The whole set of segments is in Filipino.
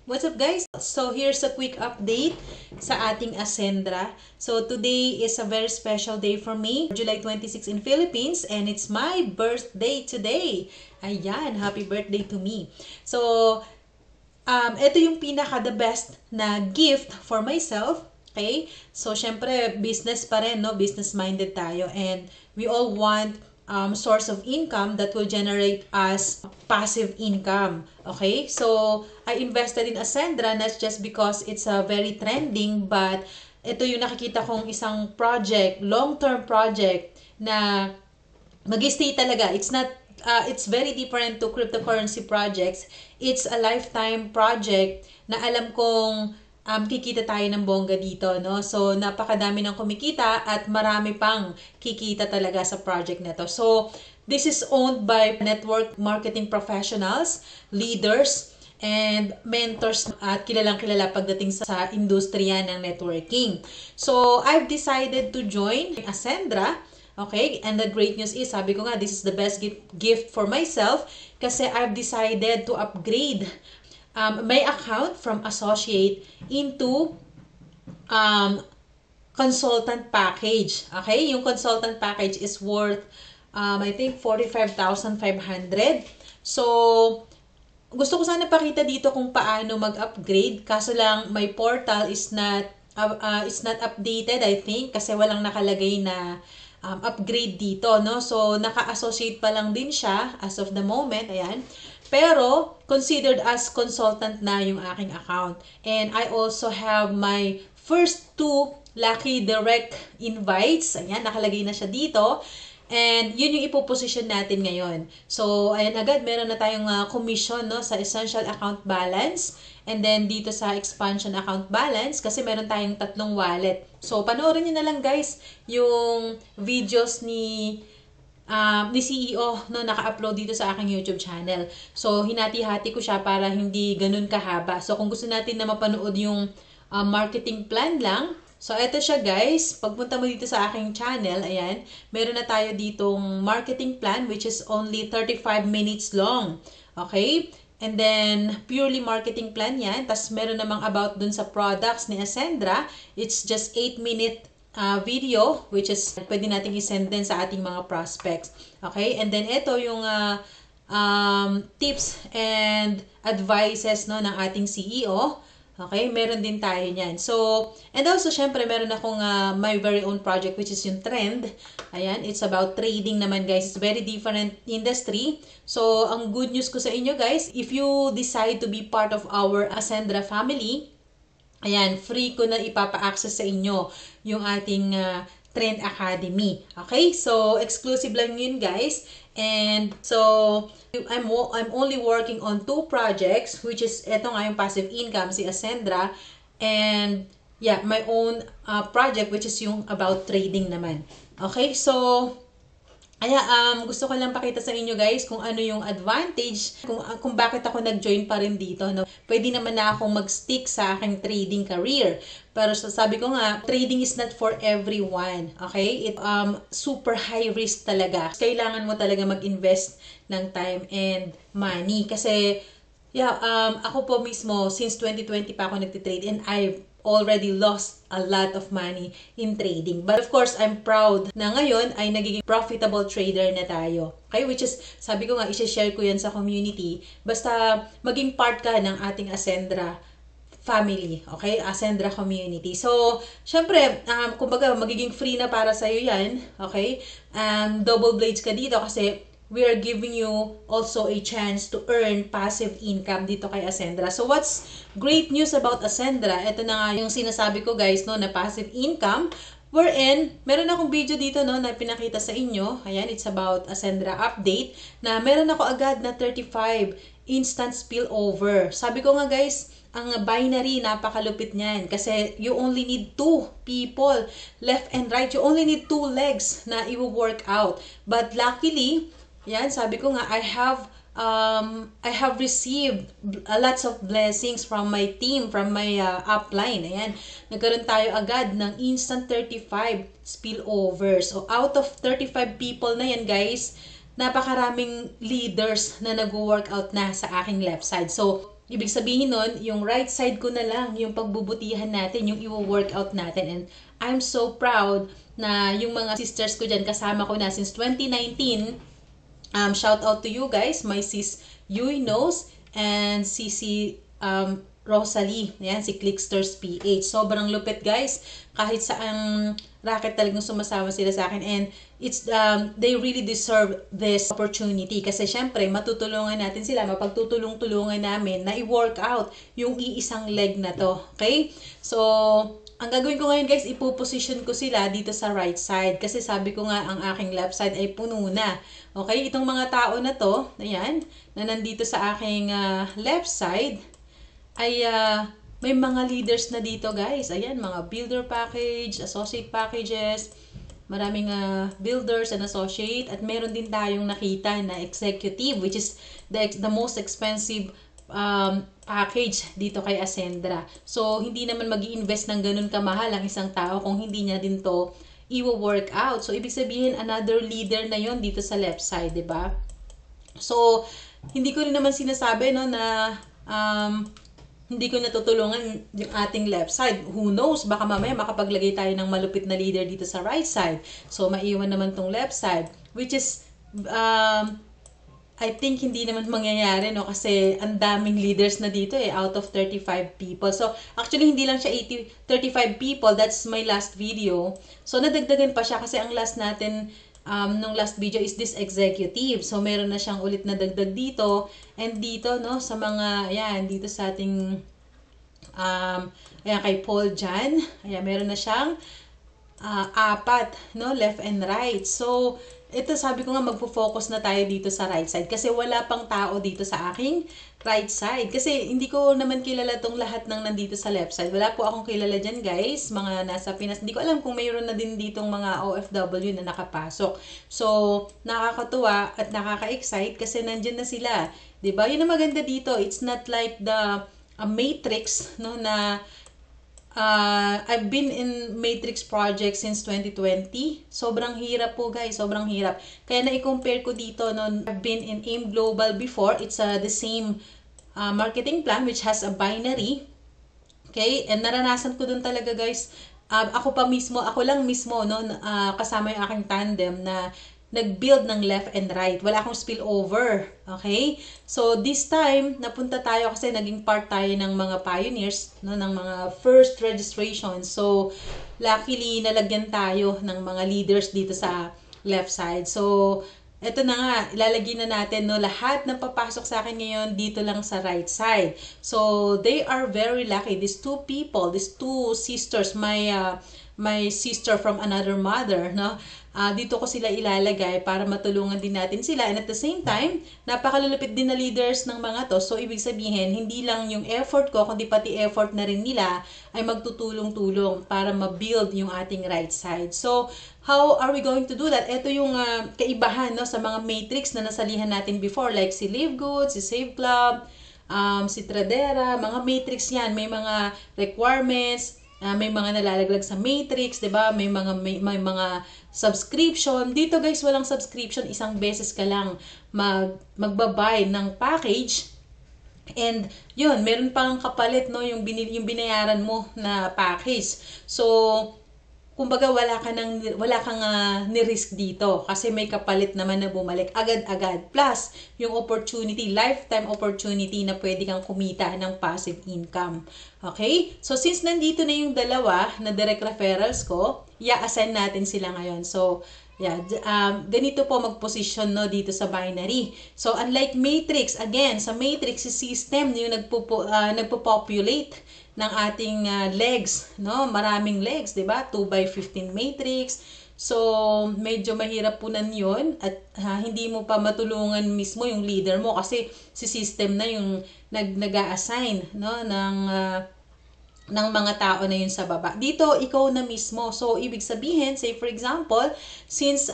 What's up guys? So here's a quick update sa ating Ascendra. So today is a very special day for me. July 26 in Philippines and it's my birthday today. Ayan, happy birthday to me. So ito yung pinaka the best na gift for myself. Okay? So syempre business pa rin, no? Business minded tayo and we all want source of income that will generate us passive income. Okay? So, I invested in Ascendra not just because it's a very trending, but ito yung nakikita kong isang project, long-term project na mag-stay talaga. It's very different to cryptocurrency projects. It's a lifetime project na alam kong kikita tayo ng bongga dito, no? So, napakadami ng kumikita at marami pang kikita talaga sa project na to. So, this is owned by network marketing professionals, leaders, and mentors at kilalang-kilala pagdating sa industriya ng networking. So, I've decided to join Ascendra. Okay? And the great news is, sabi ko nga, this is the best gift for myself kasi I've decided to upgrade my account from associate into consultant package. Okay? Yung consultant package is worth, I think, 45,500. So, gusto ko sana pakita dito kung paano mag-upgrade. Kaso lang, my portal is not updated, I think, kasi walang nakalagay na upgrade dito, no? So, naka-associate pa lang din siya as of the moment. Ayan. Pero, considered as consultant na yung aking account. And I also have my first 2 Lucky Direct invites. Ayan, nakalagay na siya dito. And yun yung ipoposition natin ngayon. So, ayan agad, meron na tayong commission, no, sa essential account balance. And then, dito sa expansion account balance, kasi meron tayong 3 wallet. So, panoorin nyo na lang guys, yung videos ni CEO, no, naka-upload dito sa aking YouTube channel. So, hinati-hati ko siya para hindi ganun kahaba. So, kung gusto natin na mapanood yung marketing plan lang, so, eto siya guys. Pagpunta mo dito sa aking channel, ayan, meron na tayo ditong marketing plan which is only 35 minutes long. Okay? And then, purely marketing plan yan. Tapos, meron namang about dun sa products ni Ascendra. It's just 8-minute video which is pwede natin i-send din sa ating mga prospects. Okay? And then, ito yung tips and advices, no, ng ating CEO. Okay? Meron din tayo niyan. So, and also, syempre, meron akong my very own project which is yung Trend. Ayan, it's about trading naman, guys. It's very different industry. So, ang good news ko sa inyo, guys, if you decide to be part of our Ascendra family, ayan, free ko na ipapa-access sa inyo yung ating Trend Academy. Okay? So, exclusive lang yun, guys. And so, I'm only working on 2 projects, which is, eto nga yung passive income, si Ascendra. And, yeah, my own project, which is yung about trading naman. Okay? So, gusto ko lang pakita sa inyo guys kung ano yung advantage, kung bakit ako nag-join pa rin dito, no? Pwede naman na akong mag-stick sa aking trading career. Pero sabi ko nga, trading is not for everyone. Okay? It super high risk talaga. Kailangan mo talaga mag-invest ng time and money kasi ako po mismo since 2020 pa ako nagtitrade and I've already lost a lot of money in trading. But of course, I'm proud na ngayon ay nagiging profitable trader na tayo. Okay? Which is, sabi ko nga, i-share ko yan sa community. Basta maging part ka ng ating Ascendra family. Okay? Ascendra community. So, syempre, kumbaga, magiging free na para sa'yo yan. Okay? Double blades ka dito kasi we are giving you also a chance to earn passive income dito kay Ascendra. So, what's great news about Ascendra? Ito na nga yung sinasabi ko guys, no, na passive income. Wherein, meron akong video dito, no, na pinakita sa inyo. Ayan, it's about Ascendra update. Na meron ako agad na 35 instant spillover. Sabi ko nga guys, ang binary, napakalupit niyan. Kasi you only need 2 people, left and right. You only need 2 legs na i-work out. But luckily, yan, sabi ko nga, I have received lots of blessings from my team, from my upline. Ayan, nagkaroon tayo agad ng instant 35 spillover. So, out of 35 people na yan, guys, napakaraming leaders na nag-workout na sa aking left side. So, Ibig sabihin nun, yung right side ko na lang, yung pagbubutihan natin, yung i-workout natin. And I'm so proud na yung mga sisters ko dyan, kasama ko na since 2019. Shout out to you guys, my sis Yui Knows and si Rosalie. Ayan, si Clicksters PH. Sobrang lupit guys. Kahit saang racket talagang sumasama sila sa akin. And it's they really deserve this opportunity. Kasi syempre, matutulungan natin sila. Mapagtutulong-tulungan namin na i-workout yung iisang leg na to. Okay? So, ang gagawin ko ngayon guys, ipoposition ko sila dito sa right side. Kasi sabi ko nga, ang aking left side ay puno na. Okay? Itong mga tao na to, ayan, na nandito sa aking left side, ay may mga leaders na dito guys. Ayan, mga builder package, associate packages, maraming builders and associate. At meron din tayong nakita na executive, which is the most expensive package dito kay Ascendra. So, hindi naman mag-i-invest ng ganun kamahal ang isang tao kung hindi niya din to i-work out. So, ibig sabihin, another leader na yon dito sa left side, di ba? So, hindi ko rin naman sinasabi no, na hindi ko natutulungan yung ating left side. Who knows, baka mamaya makapaglagay tayo ng malupit na leader dito sa right side. So, maiwan naman tong left side. Which is, I think hindi naman mangyayari, no? Kasi ang daming leaders na dito out of 35 people. So, actually, hindi lang siya 35 people. That's my last video. So, nadagdagan pa siya kasi ang last natin, nung last video is this executive. So, meron na siyang ulit na dagdag dito. And dito, no, sa mga, ayan, dito sa ating, ayan, kay Paul Jan. Ayan, meron na siyang 4, no, left and right. So, ito sabi ko nga magfo-focus na tayo dito sa right side kasi wala pang tao dito sa aking right side. Kasi hindi ko naman kilala tong lahat ng nandito sa left side. Wala po akong kilala dyan guys, mga nasa Pinas. Hindi ko alam kung mayroon na din ditong mga OFW na nakapasok. So, nakakatuwa at nakaka-excite kasi nandyan na sila. Diba? Yun ang maganda dito. It's not like the matrix, no, na I've been in Matrix project since 2020. Sobrang hirap po guys, sobrang hirap. Kaya na-compare ko dito, no, I've been in AIM Global before. It's the same marketing plan which has a binary. Okay? And naranasan ko dun talaga guys. Ako lang mismo, no, kasama yung aking tandem na nag-build ng left and right. Wala akong spillover. Okay? So, this time, napunta tayo kasi naging part tayo ng mga pioneers, no, ng mga first registration. So, luckily, nalagyan tayo ng mga leaders dito sa left side. So, eto na nga, ilalagay na natin, no, lahat ng papasok sa akin ngayon dito lang sa right side. So, they are very lucky. These two people, these two sisters, my sister from another mother, no? Dito ko sila ilalagay para matulungan din natin sila. And at the same time, napakalulupit din na leaders ng mga to. So, ibig sabihin, hindi lang yung effort ko, kundi pati effort na rin nila ay magtutulong-tulong para ma-build yung ating right side. So, how are we going to do that? Ito yung kaibahan, no, sa mga matrix na nasalihan natin before, like si Live Good, si Save Club, si Tradera, mga matrix yan. May mga requirements, may mga nalalaglag sa matrix, 'di ba? May mga subscription. Dito guys, walang subscription, isang beses ka lang magbabay ng package. And yun, meron pang kapalit, no, yung binayaran mo na package. So, kumbaga wala kang ni-risk dito kasi may kapalit naman na bumalik agad-agad. Plus, yung opportunity, lifetime opportunity na pwede kang kumita ng passive income. Okay? So, since nandito na yung dalawa na direct referrals ko, i-assign natin sila ngayon. So, yeah, ganito po mag-position, no, dito sa binary. So, unlike matrix, again, sa matrix, si system yung nagpo-populate ng ating legs, no? Maraming legs, 'di ba? 2x15 matrix. So, medyo mahirap po nan 'yon at hindi mo pa matulungan mismo yung leader mo kasi si system na yung nag-a-assign, no, ng mga tao na yun sa baba. Dito, ikaw na mismo. So, ibig sabihin, say for example, since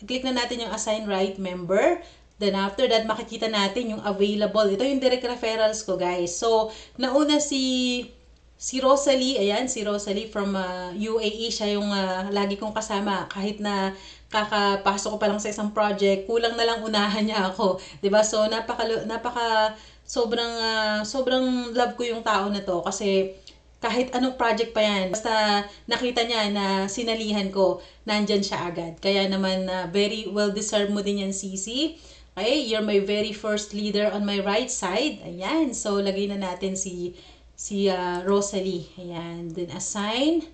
click na natin yung assign right member. Then after that, makikita natin yung available. Ito yung direct referrals ko, guys. So, nauna si Rosalie, ayan, si Rosalie from UAE, siya yung lagi kong kasama. Kahit na kakapasok ko pa lang sa isang project, kulang na lang unahan niya ako. 'Di ba? So, napaka sobrang love ko yung tao na to kasi kahit anong project pa yan, basta nakita niya na sinalihan ko, nandyan siya agad. Kaya naman, very well-deserved mo din yan, Sisi. Okay, you're my very first leader on my right side. Ayan, so lagay na natin si Rosalie. Ayan, then assign.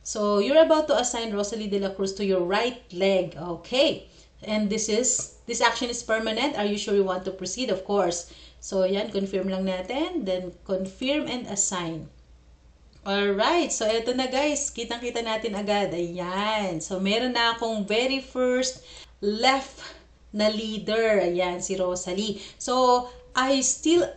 So, you're about to assign Rosalie de la Cruz to your right leg. Okay, and this action is permanent. Are you sure you want to proceed? Of course. So, ayan, confirm lang natin. Then, confirm and assign. Alright, so eto na guys, kitang-kita natin agad. Ayan, so meron na akong very first left na leader. Ayan, si Rosalie. So, I still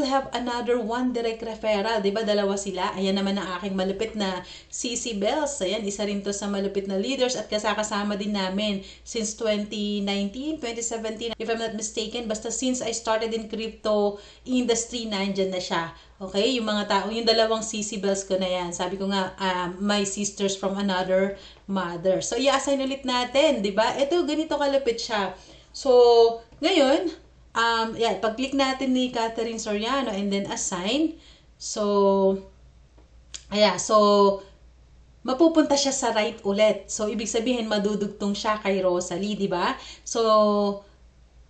have another one direct referral. Diba, dalawa sila? Ayan naman ang aking malupit na Sisi Bells. Ayan, isa rin to sa malupit na leaders at kasama din namin since 2019, 2017, if I'm not mistaken. Basta since I started in crypto industry, nandyan na siya. Okay, yung mga tao, yung dalawang Sisi Bells ko na yan. Sabi ko nga, my sisters from another mother. So, i-assign ulit natin, diba? Ito, ganito kalupit siya. So, ngayon, yeah, pag-click natin ni Catherine Soriano and then assign. So, ayan, so, mapupunta siya sa right ulit. So, ibig sabihin, madudugtong siya kay Rosalie, di ba? So,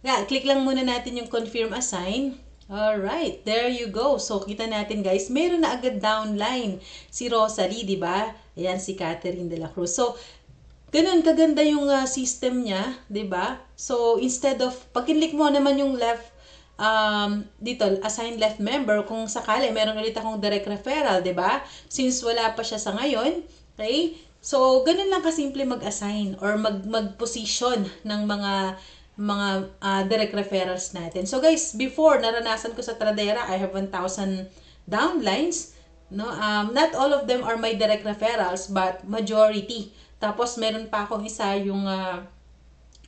yeah, click lang muna natin yung confirm assign. Alright, there you go. So, kita natin guys, meron na agad downline si Rosalie, di ba? Ayan, si Catherine de la Cruz. So, ganun kaganda yung system niya, 'di ba? So instead of pag kinlik mo naman yung left dito assign left member, kung sakali meron ulit akong direct referral, 'di ba? Since wala pa siya sa ngayon, okay? So ganun lang kasimple mag-assign or mag-position ng mga direct referrals natin. So guys, before naranasan ko sa Tradera, I have 1,000 downlines, no? Not all of them are my direct referrals, but majority. Tapos, meron pa akong isa, yung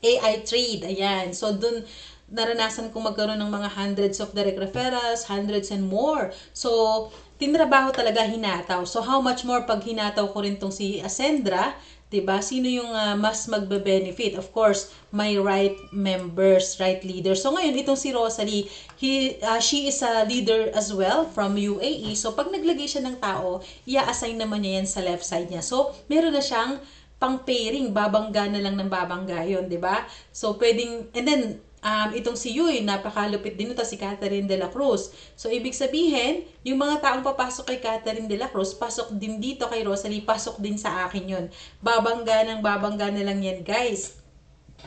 AI Trade. Ayan. So, dun, naranasan kong magkaroon ng mga hundreds of direct referrals, hundreds and more. So, tinrabaho talaga, hinataw. So, how much more pag hinataw ko rin tong si Ascendra, diba? Sino yung mas magbe-benefit? Of course, my right members, right leaders. So, ngayon, itong si Rosalie, she is a leader as well from UAE. So, pag naglagay siya ng tao, i-assign naman niya yan sa left side niya. So, meron na siyang pang-pairing, babangga na lang ng babangga yun, di ba? So, pwedeng, and then, itong si Yui, napakalupit din ito, si Catherine de la Cruz. So, ibig sabihin, yung mga taong papasok kay Catherine de la Cruz, pasok din dito kay Rosalie, pasok din sa akin yun. Babangga na lang yan, guys.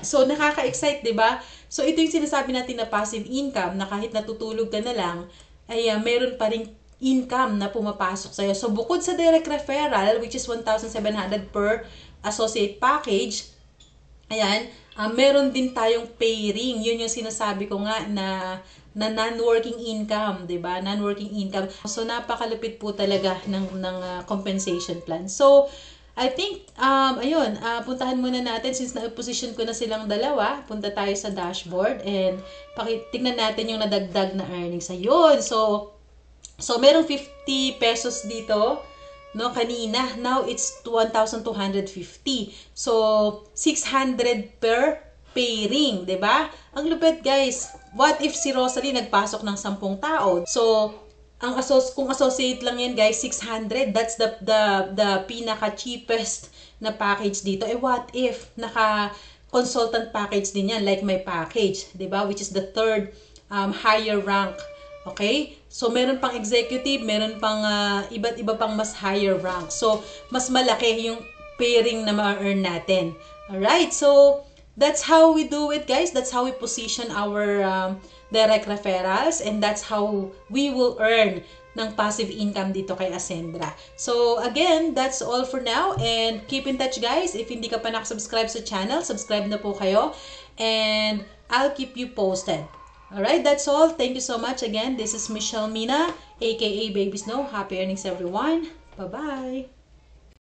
So, nakaka-excite, di ba? So, ito yung sinasabi natin na passive income, na kahit natutulog ka na lang, ay meron pa rin income na pumapasok sa'yo. So, bukod sa direct referral, which is 1,700 per associate package, ayan, meron din tayong pairing. Yun yung sinasabi ko nga na non-working income, 'di ba? Non-working income. So napakalupit po talaga ng compensation plan. So I think ayun, puntahan muna natin since na-position ko na silang dalawa. Punta tayo sa dashboard and tingnan natin yung nadagdag na earnings. Ayun. So merong 50 pesos dito. No, kanina. Now, it's 1,250. So, 600 per pairing, 'di ba? Ang lupit, guys. What if si Rosalie nagpasok ng 10 tao? So, kung associate lang yan, guys, 600. That's the pinaka-cheapest na package dito. What if naka-consultant package din yan, like my package, 'di ba? Which is the third higher rank. Okay? So, meron pang executive, meron pang iba't iba pang mas higher rank. So, mas malaki yung pairing na ma-earn natin. Alright? So, that's how we do it, guys. That's how we position our direct referrals. And that's how we will earn ng passive income dito kay Ascendra. So, again, that's all for now. And keep in touch, guys. If hindi ka pa nakasubscribe sa channel, subscribe na po kayo. And I'll keep you posted. Alright, that's all. Thank you so much. Again, this is Michelle Mina, aka Baby Snow. Happy earnings, everyone. Bye-bye.